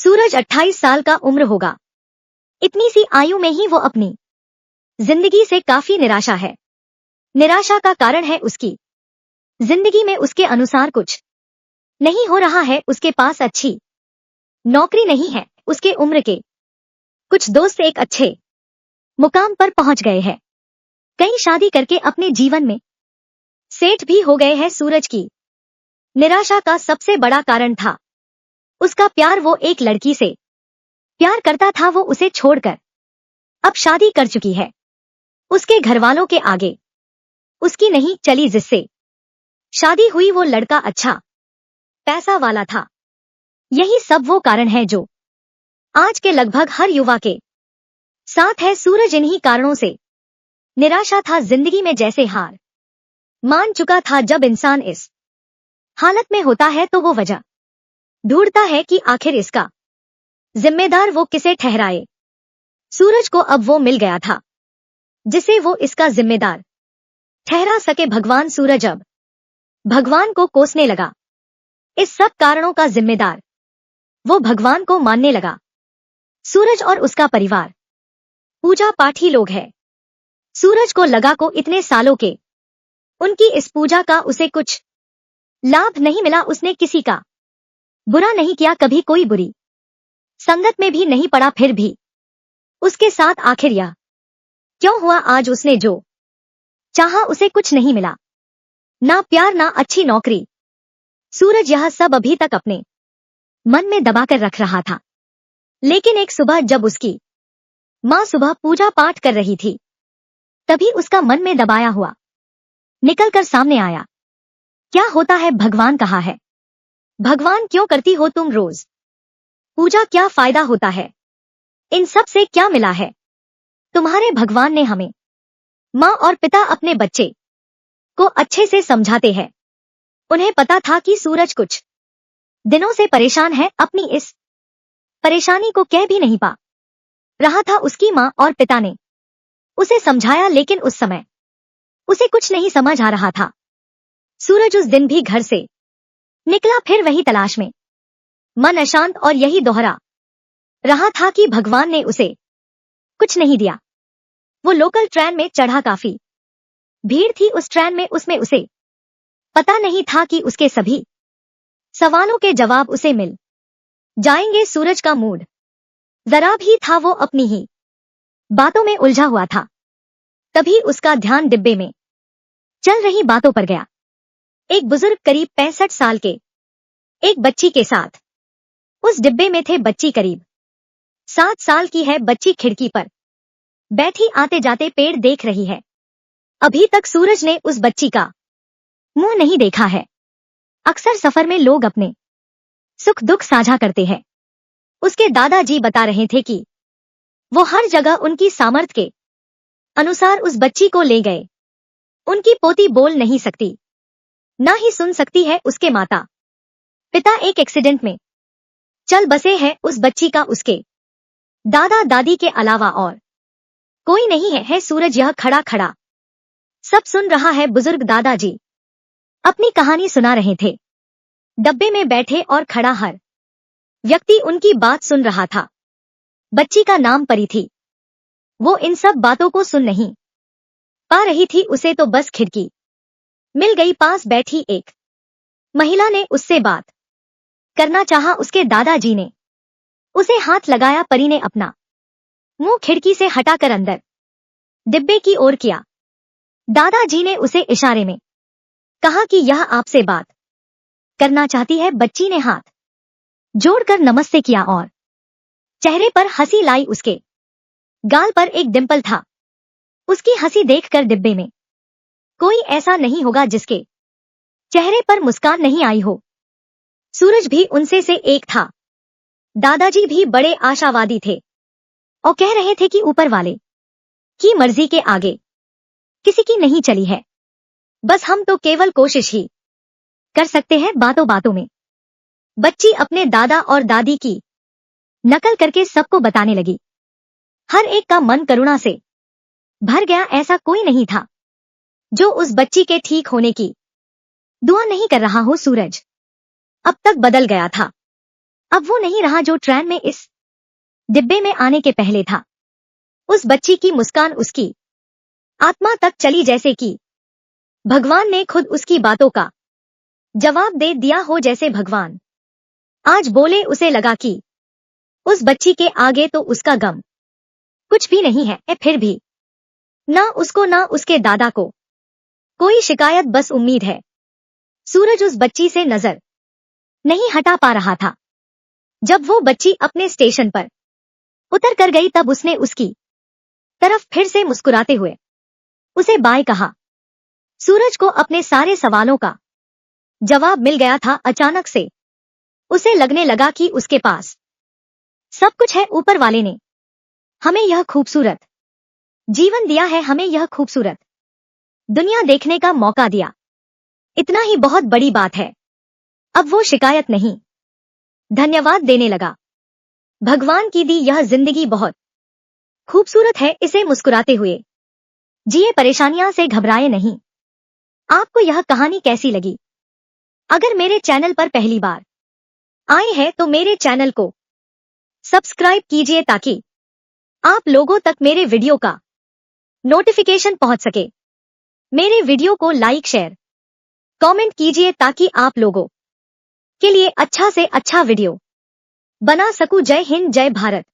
सूरज 28 साल का उम्र होगा। इतनी सी आयु में ही वो अपनी जिंदगी से काफी निराशा है। निराशा का कारण है उसकी जिंदगी में उसके अनुसार कुछ नहीं हो रहा है। उसके पास अच्छी नौकरी नहीं है। उसके उम्र के कुछ दोस्त एक अच्छे मुकाम पर पहुंच गए हैं। कई शादी करके अपने जीवन में सेठ भी हो गए हैं। सूरज की निराशा का सबसे बड़ा कारण था उसका प्यार। वो एक लड़की से प्यार करता था। वो उसे छोड़कर अब शादी कर चुकी है। उसके घरवालों के आगे उसकी नहीं चली। जिससे शादी हुई वो लड़का अच्छा पैसा वाला था। यही सब वो कारण है जो आज के लगभग हर युवा के साथ है। सूरज इन्हीं कारणों से निराशा था। जिंदगी में जैसे हार मान चुका था। जब इंसान इस हालत में होता है तो वो वजह ढूंढता है कि आखिर इसका जिम्मेदार वो किसे ठहराए। सूरज को अब वो मिल गया था जिसे वो इसका जिम्मेदार ठहरा सके। भगवान। सूरज अब भगवान को कोसने लगा। इस सब कारणों का जिम्मेदार वो भगवान को मानने लगा। सूरज और उसका परिवार पूजा पाठी लोग हैं। सूरज को लगा को इतने सालों के उनकी इस पूजा का उसे कुछ लाभ नहीं मिला। उसने किसी का बुरा नहीं किया, कभी कोई बुरी संगत में भी नहीं पड़ा। फिर भी उसके साथ आखिर यह क्यों हुआ? आज उसने जो चाहा उसे कुछ नहीं मिला, ना प्यार ना अच्छी नौकरी। सूरज यह सब अभी तक अपने मन में दबाकर रख रहा था। लेकिन एक सुबह जब उसकी माँ सुबह पूजा पाठ कर रही थी तभी उसका मन में दबाया हुआ निकलकर सामने आया। क्या होता है? भगवान कहा है। भगवान क्यों करती हो तुम रोज पूजा? क्या फायदा होता है? इन सब से क्या मिला है? तुम्हारे भगवान ने हमें माँ और पिता अपने बच्चे को अच्छे से समझाते हैं। उन्हें पता था कि सूरज कुछ दिनों से परेशान है। अपनी इस परेशानी को कह भी नहीं पा रहा था। उसकी माँ और पिता ने उसे समझाया लेकिन उस समय उसे कुछ नहीं समझ आ रहा था। सूरज उस दिन भी घर से निकला फिर वही तलाश में, मन अशांत और यही दोहरा रहा था कि भगवान ने उसे कुछ नहीं दिया। वो लोकल ट्रेन में चढ़ा। काफी भीड़ थी उस ट्रेन में। उसमें उसे पता नहीं था कि उसके सभी सवालों के जवाब उसे मिल जाएंगे। सूरज का मूड जरा भी था। वो अपनी ही बातों में उलझा हुआ था। तभी उसका ध्यान डिब्बे में चल रही बातों पर गया। एक बुजुर्ग करीब 65 साल के एक बच्ची के साथ उस डिब्बे में थे। बच्ची करीब 7 साल की है। बच्ची खिड़की पर बैठी आते जाते पेड़ देख रही है। अभी तक सूरज ने उस बच्ची का मुंह नहीं देखा है। अक्सर सफर में लोग अपने सुख दुख साझा करते हैं। उसके दादाजी बता रहे थे कि वो हर जगह उनकी सामर्थ्य के अनुसार उस बच्ची को ले गए। उनकी पोती बोल नहीं सकती, ना ही सुन सकती है। उसके माता पिता एक एक्सीडेंट में चल बसे हैं। उस बच्ची का उसके दादा दादी के अलावा और कोई नहीं है। सूरज यह खड़ा खड़ा सब सुन रहा है। बुजुर्ग दादाजी अपनी कहानी सुना रहे थे। डब्बे में बैठे और खड़ा हर व्यक्ति उनकी बात सुन रहा था। बच्ची का नाम परी थी। वो इन सब बातों को सुन नहीं पा रही थी। उसे तो बस खिड़की मिल गई। पास बैठी एक महिला ने उससे बात करना चाहा। उसके दादाजी ने उसे हाथ लगाया। परी ने अपना मुंह खिड़की से हटाकर अंदर डिब्बे की ओर किया। दादाजी ने उसे इशारे में कहा कि यह आपसे बात करना चाहती है। बच्ची ने हाथ जोड़कर नमस्ते किया और चेहरे पर हंसी लाई। उसके गाल पर एक डिंपल था। उसकी हंसी देखकर डिब्बे में कोई ऐसा नहीं होगा जिसके चेहरे पर मुस्कान नहीं आई हो। सूरज भी उनसे से एक था। दादाजी भी बड़े आशावादी थे और कह रहे थे कि ऊपर वाले की मर्जी के आगे किसी की नहीं चली है। बस हम तो केवल कोशिश ही कर सकते हैं। बातों बातों में बच्ची अपने दादा और दादी की नकल करके सबको बताने लगी। हर एक का मन करुणा से भर गया। ऐसा कोई नहीं था जो उस बच्ची के ठीक होने की दुआ नहीं कर रहा हो। सूरज अब तक बदल गया था। अब वो नहीं रहा जो ट्रेन में इस डिब्बे में आने के पहले था। उस बच्ची की मुस्कान उसकी आत्मा तक चली, जैसे कि भगवान ने खुद उसकी बातों का जवाब दे दिया हो। जैसे भगवान आज बोले। उसे लगा कि उस बच्ची के आगे तो उसका गम कुछ भी नहीं है। फिर भी ना उसको ना उसके दादा को कोई शिकायत, बस उम्मीद है। सूरज उस बच्ची से नजर नहीं हटा पा रहा था। जब वो बच्ची अपने स्टेशन पर उतर कर गई तब उसने उसकी तरफ फिर से मुस्कुराते हुए उसे बाय कहा। सूरज को अपने सारे सवालों का जवाब मिल गया था। अचानक से उसे लगने लगा कि उसके पास सब कुछ है। ऊपर वाले ने हमें यह खूबसूरत जीवन दिया है, हमें यह खूबसूरत दुनिया देखने का मौका दिया। इतना ही बहुत बड़ी बात है। अब वो शिकायत नहीं, धन्यवाद देने लगा। भगवान की दी यह जिंदगी बहुत खूबसूरत है, इसे मुस्कुराते हुए जिए, परेशानियां से घबराए नहीं। आपको यह कहानी कैसी लगी? अगर मेरे चैनल पर पहली बार आए हैं तो मेरे चैनल को सब्सक्राइब कीजिए ताकि आप लोगों तक मेरे वीडियो का नोटिफिकेशन पहुंच सके। मेरे वीडियो को लाइक, शेयर, कमेंट कीजिए ताकि आप लोगों के लिए अच्छा से अच्छा वीडियो बना सकूं। जय हिंद, जय भारत।